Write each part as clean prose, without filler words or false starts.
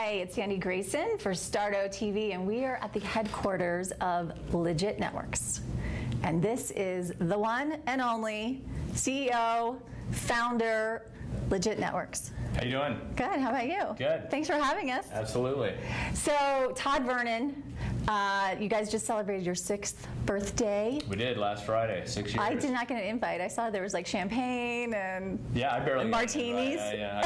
Hi, it's Sandy Grayson for Stardo TV, and we are at the headquarters of Lijit Networks. And this is the one and only CEO, founder, Lijit Networks. How you doing? Good, how about you? Good. Thanks for having us. Absolutely. So, Todd, Vernon, you guys just celebrated your 6th birthday. We did last Friday, 6 years. I did not get an invite. I saw there was like champagne and I barely martinis. No,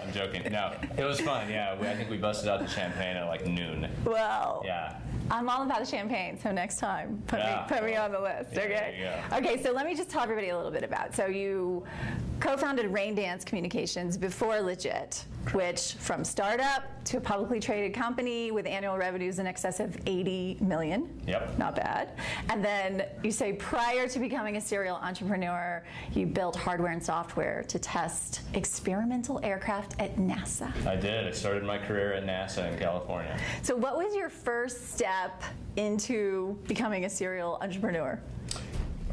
I'm joking. No, it was fun. Yeah, I think we busted out the champagne at like noon. Well, yeah. I'm all about the champagne, so next time, put me on the list, Yeah, okay? there you go. Okay, so let me just tell everybody a little bit about. So you co-founded Raindance Communications before Lijit, which from startup to a publicly traded company with annual revenues in excess of 80 million. Yep. Not bad. And then you say prior to becoming a serial entrepreneur, you built hardware and software to test experimental aircraft at NASA. I did. I started my career at NASA in California. So what was your first step into becoming a serial entrepreneur?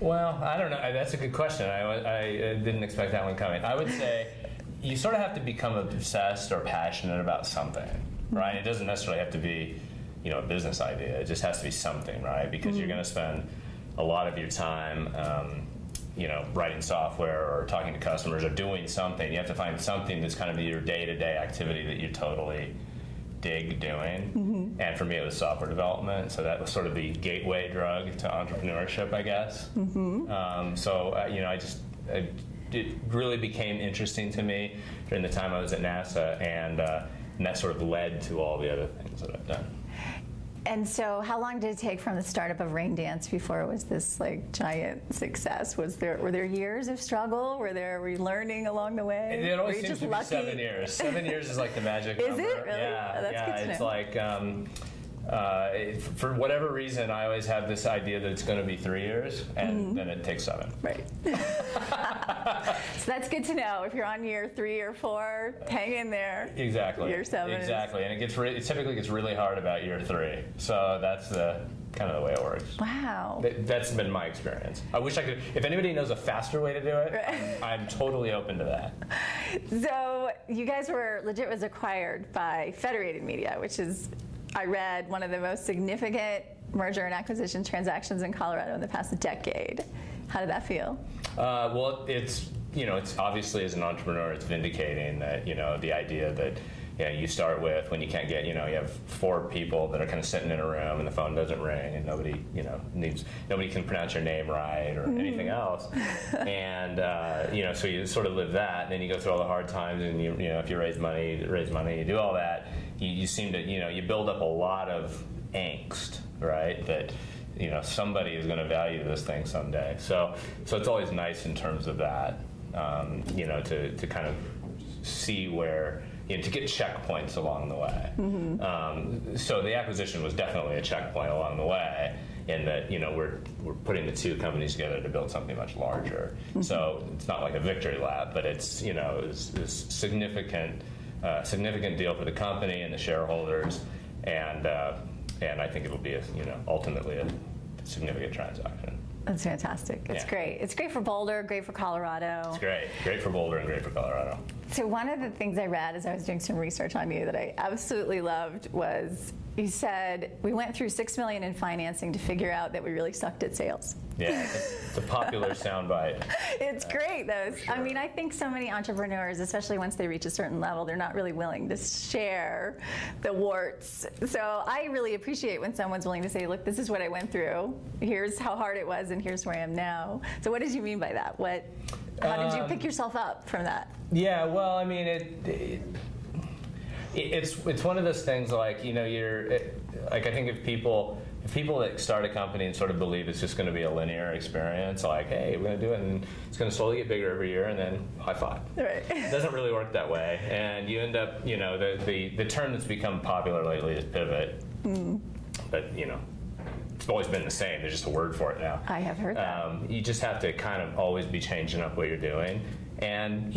Well, I don't know. That's a good question. I didn't expect that one coming. I would say you sort of have to become obsessed or passionate about something, right? It doesn't necessarily have to be, a business idea. It just has to be something, right? Because you're going to spend a lot of your time, writing software or talking to customers or doing something. You have to find something that's kind of your day-to-day activity that you totally dig doing. And for me, it was software development, so that was sort of the gateway drug to entrepreneurship, I guess. It really became interesting to me during the time I was at NASA, and that sort of led to all the other things that I've done. And so how long did it take from the startup of Raindance before it was this like giant success? Were there years of struggle? Were you learning along the way? It always seems to be 7 years. 7 years is like the magic number. Is it really? Yeah, oh, that's good to it's know. like for whatever reason, I always have this idea that it's going to be 3 years, and then it takes 7. Right. So that's good to know. If you're on year 3 or 4, hang in there. Exactly. Year 7. Exactly, and it typically gets really hard about year 3. So that's kind of the way it works. Wow. That's been my experience. I wish I could. If anybody knows a faster way to do it, Right. I'm totally open to that. So you guys Lijit was acquired by Federated Media, which is, I read, one of the most significant merger and acquisition transactions in Colorado in the past decade. How did that feel? Well, it's obviously, as an entrepreneur, it's vindicating that, the idea that, you start with when you can't get, you have 4 people that are kind of sitting in a room and the phone doesn't ring and nobody can pronounce your name right or anything else. And, so you sort of live that, and then you go through all the hard times, and if you raise money, you do all that, you seem to, you build up a lot of angst, right? That, somebody is going to value this thing someday. So it's always nice in terms of that, to kind of see where, to get checkpoints along the way. So the acquisition was definitely a checkpoint along the way, in that, we're putting the 2 companies together to build something much larger. So it's not like a victory lap, but it's, it's significant deal for the company and the shareholders, and I think it'll be ultimately a significant transaction. That's fantastic. It's great. It's great for Boulder, great for Colorado. It's great. Great for Boulder and great for Colorado. So one of the things I read as I was doing some research on you that I absolutely loved was you said, we went through $6 million in financing to figure out that we really sucked at sales. Yeah, it's a popular soundbite. It's great, though. Sure. I mean, I think so many entrepreneurs, especially once they reach a certain level, they're not really willing to share the warts. So I really appreciate when someone's willing to say, look, this is what I went through. Here's how hard it was, and here's where I am now. So what did you mean by that? How did you pick yourself up from that? Yeah, well, I mean, it's one of those things, like, I think if people that start a company and sort of believe it's just going to be a linear experience, like, hey, we're going to do it and it's going to slowly get bigger every year, and then high five. Right. It doesn't really work that way, and you end up, the term that's become popular lately is pivot, but it's always been the same. There's just a word for it now. I have heard that. You just have to kind of always be changing up what you're doing, and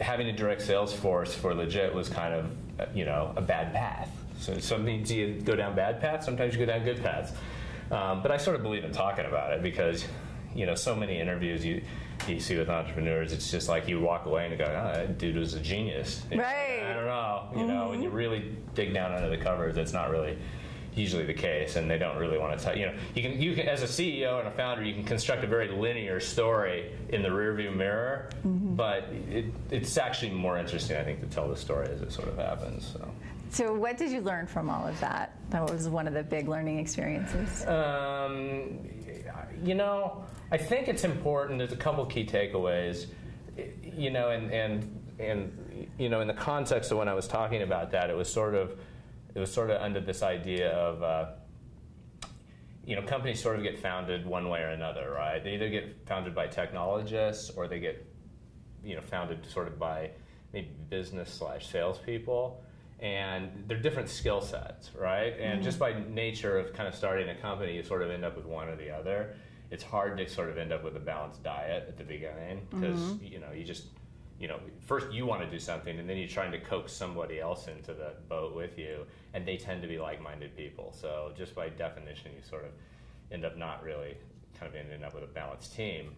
having a direct sales force for Lijit was kind of a bad path. So sometimes you go down bad paths, sometimes you go down good paths. But I sort of believe in talking about it, because so many interviews you see with entrepreneurs, it's just like you walk away and go, oh, that dude was a genius. Right. I don't know, when you really dig down under the covers, it's not really usually the case, and they don't really want to tell you can as a CEO and a founder, you can construct a very linear story in the rearview mirror, but it's actually more interesting, I think, to tell the story as it sort of happens. So what did you learn from all of that? That was one of the big learning experiences. I think it's important. There's a couple key takeaways, and in the context of when I was talking about that, it was sort of under this idea of, companies sort of get founded one way or another, right? They either get founded by technologists, or they get, founded sort of by maybe business/salespeople. And they're different skill sets, right? And just by nature of kind of starting a company, you sort of end up with one or the other. It's hard to sort of end up with a balanced diet at the beginning, because first you want to do something, and then you're trying to coax somebody else into the boat with you, and they tend to be like-minded people. So just by definition, you sort of end up not really kind of ending up with a balanced team.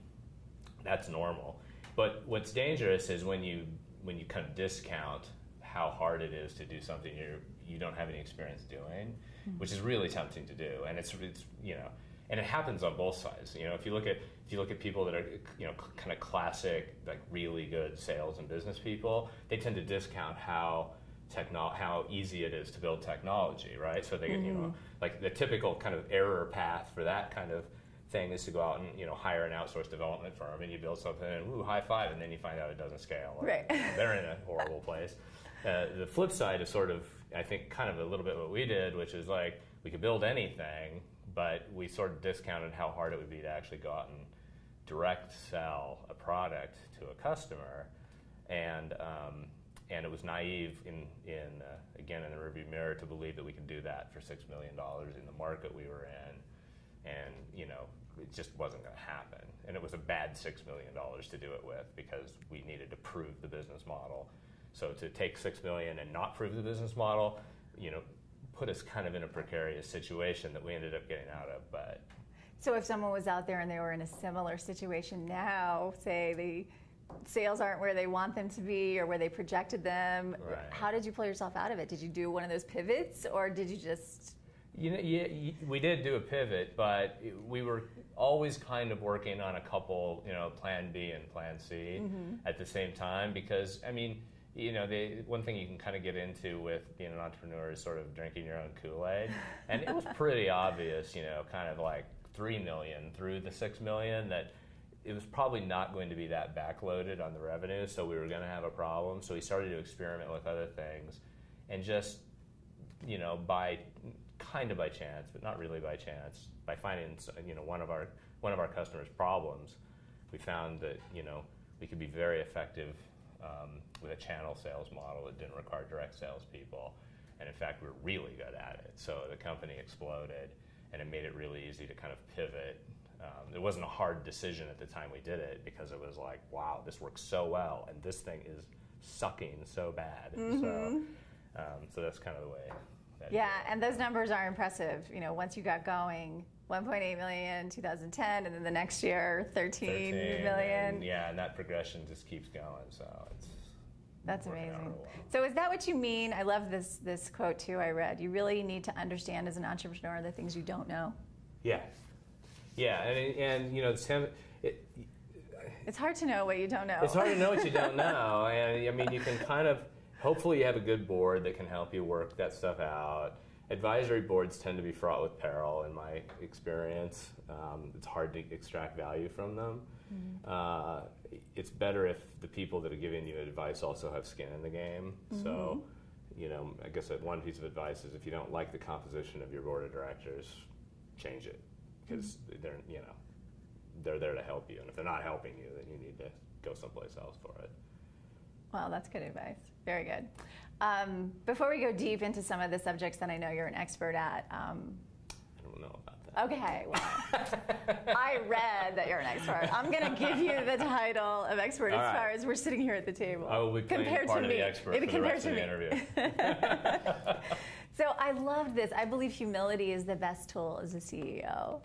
That's normal. But what's dangerous is when you kind of discount how hard it is to do something you don't have any experience doing, which is really tempting to do, and it's and it happens on both sides. If you look at people that are kind of classic, like really good sales and business people, they tend to discount how easy it is to build technology, right? So they like the typical kind of error path for that kind of thing is to go out and hire an outsourced development firm, and you build something and high five, and then you find out it doesn't scale. Right. They're in a horrible place. The flip side is sort of, I think, kind of a little bit what we did, which is like we could build anything, but we sort of discounted how hard it would be to actually go out and direct sell a product to a customer, and it was naive in the rearview mirror to believe that we could do that for $6 million in the market we were in, and it just wasn't going to happen, and it was a bad $6 million to do it with, because we needed to prove the business model. So to take $6 million and not prove the business model, put us kind of in a precarious situation that we ended up getting out of. But so if someone was out there and they were in a similar situation now, say the sales aren't where they want them to be or where they projected them, right. How did you pull yourself out of it? Did you do one of those pivots, or did you just... we did do a pivot, but we were always kind of working on a couple, plan B and plan C at the same time, because, one thing you can kind of get into with being an entrepreneur is sort of drinking your own Kool-Aid. And it was pretty obvious, kind of like 3 million through the 6 million, that it was probably not going to be that backloaded on the revenue, so we were going to have a problem. So we started to experiment with other things, and just, by chance, but not really by chance, by finding, one of our customers' problems, we found that, we could be very effective with a channel sales model that didn't require direct salespeople, and in fact we're really good at it. So the company exploded, and it made it really easy to kind of pivot. It wasn't a hard decision at the time we did it, because it was like, wow, this works so well, and this thing is sucking so bad. So that's kind of the way. Yeah, and those numbers are impressive. Once you got going, 1.8 million, 2010, and then the next year, 13 million. And that progression just keeps going. So that's amazing. So is that what you mean? I love this quote too. I read, you really need to understand as an entrepreneur the things you don't know. Yeah, and it's hard to know what you don't know. It's hard to know what you don't know, and you can kind of. Hopefully you have a good board that can help you work that stuff out. Advisory boards tend to be fraught with peril, in my experience. It's hard to extract value from them. It's better if the people that are giving you advice also have skin in the game. So, I guess one piece of advice is, if you don't like the composition of your board of directors, change it, because they're there to help you. And if they're not helping you, then you need to go someplace else for it. Well, that's good advice. Very good. Before we go deep into some of the subjects that I know you're an expert at. I don't know about that. Okay, well, I read that you're an expert. I'm going to give you the title of expert as far as we're sitting here at the table. I will be playing part of the expert for the rest of the interview. So I love this. I believe humility is the best tool as a CEO.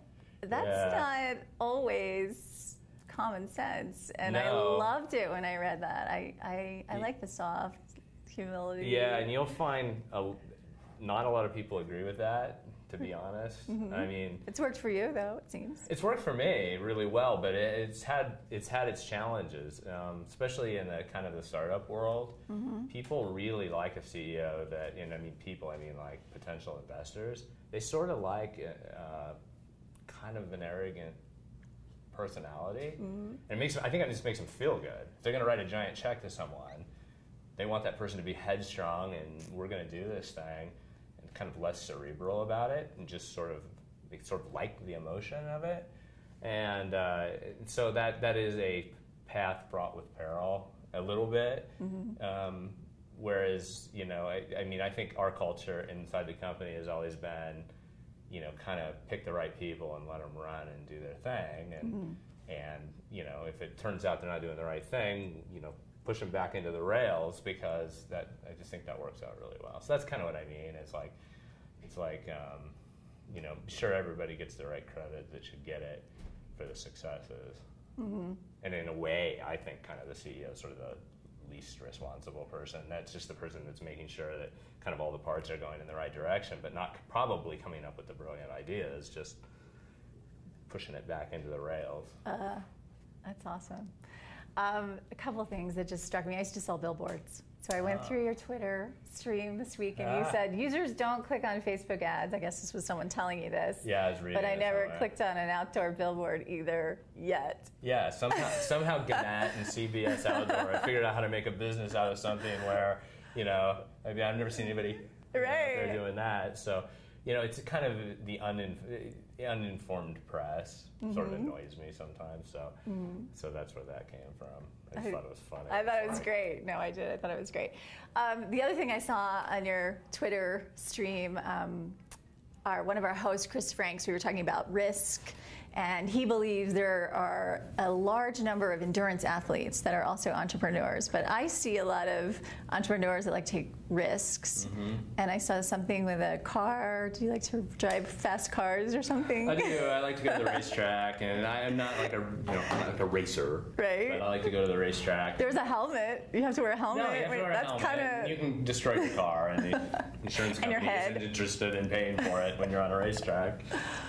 that's not always common sense. And I No. loved it when I read that. I like the soft humility. Yeah, and you'll find not a lot of people agree with that, to be honest. I mean, It's worked for you, though, it seems. it's worked for me really well, but it's had its challenges, especially in the kind of the startup world. People really like a CEO that, I mean people, I mean like potential investors. They sort of like kind of an arrogant personality, and I think it just makes them feel good. If they're going to write a giant check to someone, they want that person to be headstrong and we're going to do this thing, and kind of less cerebral about it, and just they sort of like the emotion of it. And so that is a path fraught with peril a little bit. Whereas, I mean, I think our culture inside the company has always been, kind of pick the right people and let them run and do their thing. And if it turns out they're not doing the right thing, push them back into the rails, because I just think that works out really well. So that's kind of what I mean. It's like, sure, everybody gets the right credit that should get it for the successes. And in a way, I think kind of the CEO is sort of the least responsible person. That's just the person that's making sure that kind of all the parts are going in the right direction, but not probably coming up with the brilliant ideas, just pushing it back into the rails. That's awesome. A couple of things that just struck me. I used to sell billboards. So I went through your Twitter stream this week, and you said users don't click on Facebook ads. I guess this was someone telling you this. Yeah, I was reading. But I it never somewhere. clicked on an outdoor billboard either yet. Yeah, somehow Gannett and CBS Outdoor, I figured out how to make a business out of something where, I mean, I've never seen anybody out there doing that. So, it's kind of the uninformed press sort of annoys me sometimes. So that's where that came from. I just thought it was funny. I thought it was great. No, I did. I thought it was great. The other thing I saw on your Twitter stream, one of our hosts, Chris Franks, we were talking about risk, and he believes there are a large number of endurance athletes that are also entrepreneurs. But I see a lot of entrepreneurs that like to take risks. And I saw something with a car. Do you like to drive fast cars or something? I do. I like to go to the racetrack, and I'm not like I'm not like a racer. Right. But I like to go to the racetrack. There's a helmet. You have to wear a helmet. No, you have to wear a helmet. Kinda... You can destroy your car, and the insurance And your company head. isn't interested in paying for it when you're on a racetrack,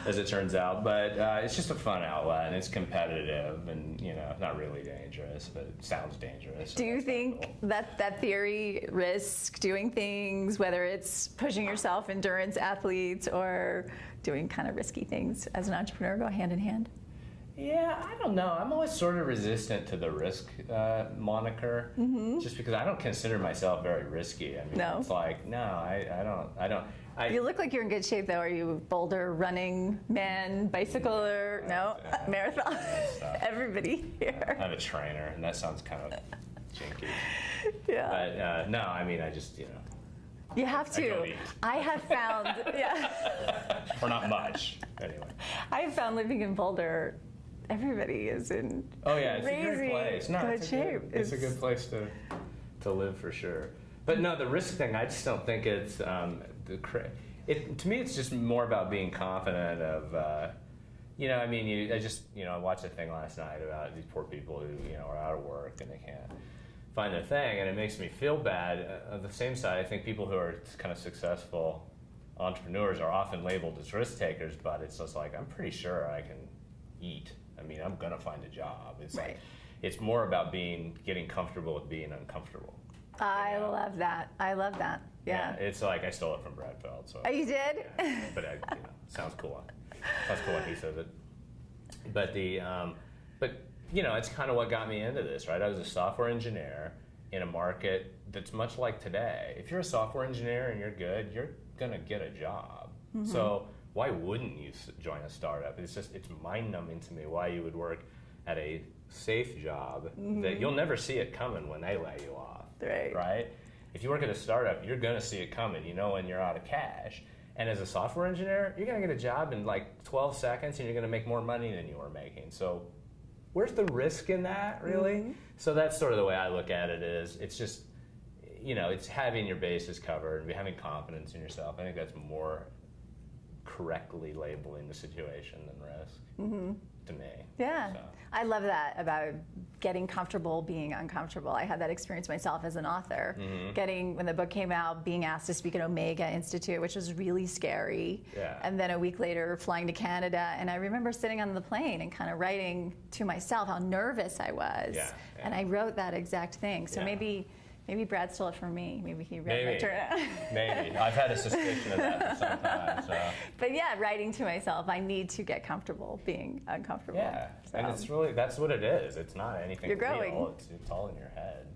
as it turns out. But it's just a fun outlet, and it's competitive, and not really dangerous, but it sounds dangerous. Do you think that theory, risk, doing things, whether it's pushing yourself, endurance athletes, or doing kind of risky things as an entrepreneur, go hand in hand? Yeah, I don't know. I'm always sort of resistant to the risk moniker, just because I don't consider myself very risky. I mean, No. it's like, no, I don't. You look like you're in good shape, though. Are you a boulder, running, man, bicycler? No, marathon. Everybody here. I'm a trainer, and that sounds kind of jinky. Yeah. But no, I mean, I just, You have I don't to. eat. I have found, yeah, or not much, anyway. I have found living in Boulder, everybody is in Oh yeah, it's a crazy great place. No, good it's shape. It's a good place to live for sure. But no, the risk thing, I just don't think it's to me, it's just more about being confident of. I mean, I watched a thing last night about these poor people who are out of work and they can't find their thing, and it makes me feel bad. On the same side, I think people who are kind of successful entrepreneurs are often labeled as risk takers, but it's just like, I'm pretty sure I can eat. I mean, I'm gonna find a job. It's Right. like, it's more about getting comfortable with being uncomfortable. I love that. I love that. Yeah. It's like I stole it from Brad Feld. So. Oh, you did? Yeah, but sounds cool. Sounds cool when he says it. But it's kind of what got me into this, right? I was a software engineer in a market that's much like today. If you're a software engineer and you're good, you're gonna get a job. So why wouldn't you join a startup? It's mind-numbing to me why you would work at a safe job that you'll never see it coming when they lay you off. Right? If you work at a startup, you're going to see it coming. When you're out of cash. And as a software engineer, you're going to get a job in like 12 seconds and you're going to make more money than you were making. So where's the risk in that, really? So that's sort of the way I look at it is it's just, it's having your bases covered and having confidence in yourself. I think that's more correctly labeling the situation than risk to me. Yeah, So. I love that about getting comfortable being uncomfortable. I had that experience myself as an author. When the book came out, being asked to speak at Omega Institute, which was really scary. Yeah. And then a week later, flying to Canada. And I remember sitting on the plane and kind of writing to myself how nervous I was. Yeah, yeah. And I wrote that exact thing. So Yeah. maybe Brad stole it from me. Maybe he read my turn. Maybe. I've had a suspicion of that for some time. So. But yeah, writing to myself, I need to get comfortable being uncomfortable. Yeah, So. and it's really, that's what it is. It's not anything You're growing. real. It's all in your head.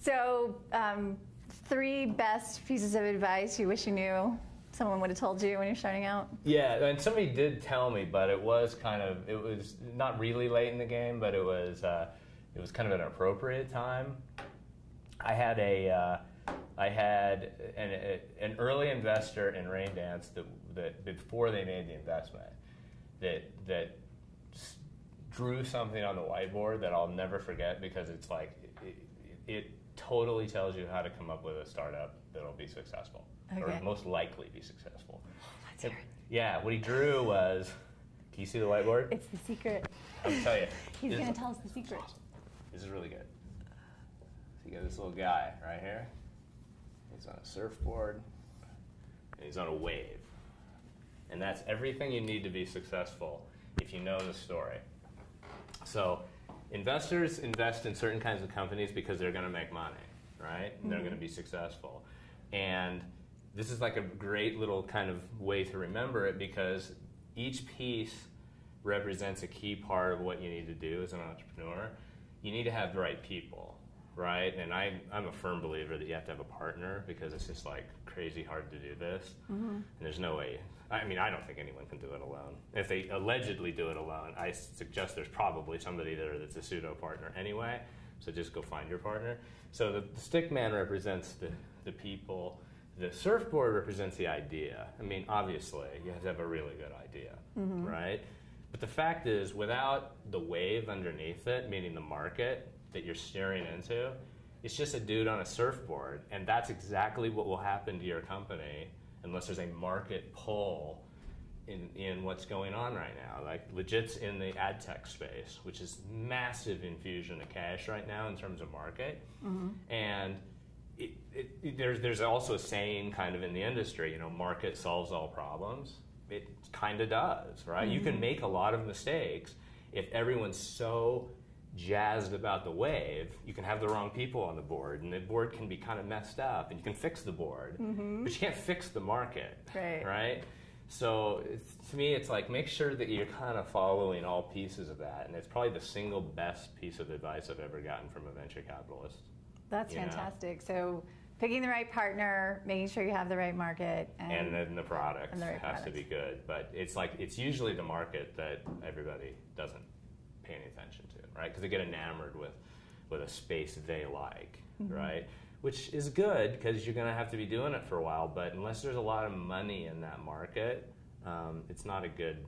So, 3 best pieces of advice you wish you knew someone would have told you when you're starting out? Yeah, and somebody did tell me, but it was not really late in the game, but it was kind of an appropriate time. I had an early investor in Rain Dance that before they made the investment, that drew something on the whiteboard that I'll never forget, because it's like it totally tells you how to come up with a startup that'll be successful, or most likely be successful. Let's hear it. Yeah, what he drew was, can you see the whiteboard? It's the secret. I'll tell you. He's going to tell us the secret. This is really good. So you got this little guy right here. He's on a surfboard, and he's on a wave. And that's everything you need to be successful if you know the story. So investors invest in certain kinds of companies because they're going to make money, right? And they're going to be successful. And this is like a great little kind of way to remember it, because each piece represents a key part of what you need to do as an entrepreneur. You need to have the right people, right? And I'm a firm believer that you have to have a partner, because it's just like crazy hard to do this. And there's no way, I mean, I don't think anyone can do it alone. If they allegedly do it alone, I suggest there's probably somebody there that's a pseudo partner anyway. So just go find your partner. So the stick man represents the people. The surfboard represents the idea. I mean, obviously, you have to have a really good idea, right? But the fact is, without the wave underneath it, meaning the market that you're steering into, it's just a dude on a surfboard. And that's exactly what will happen to your company unless there's a market pull in what's going on right now. Like Lijit's in the ad tech space, which is massive infusion of cash right now in terms of market. And there's also a saying kind of in the industry, you know, market solves all problems. It kind of does, right? You can make a lot of mistakes if everyone's so jazzed about the wave. You can have the wrong people on the board, and the board can be kind of messed up, and you can fix the board, but you can't fix the market, right? So to me, it's like, make sure that you're kind of following all pieces of that, and it's probably the single best piece of advice I've ever gotten from a venture capitalist. That's fantastic. So picking the right partner, making sure you have the right market, and then the product has to be good. But it's like, it's usually the market that everybody doesn't pay any attention to, right? Because they get enamored with a space they like, right? Which is good, because you're going to have to be doing it for a while. But unless there's a lot of money in that market, it's not a good.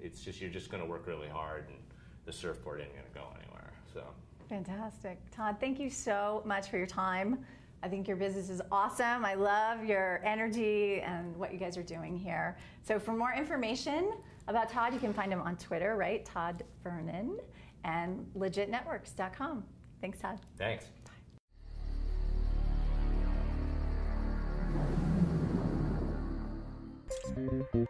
It's just, you're just going to work really hard, and the surfboard ain't going to go anywhere. So. Fantastic. Todd, thank you so much for your time. I think your business is awesome. I love your energy and what you guys are doing here. So for more information about Todd, you can find him on Twitter, right? Todd Vernon, and lijitnetworks.com. Thanks, Todd. Thanks. Bye.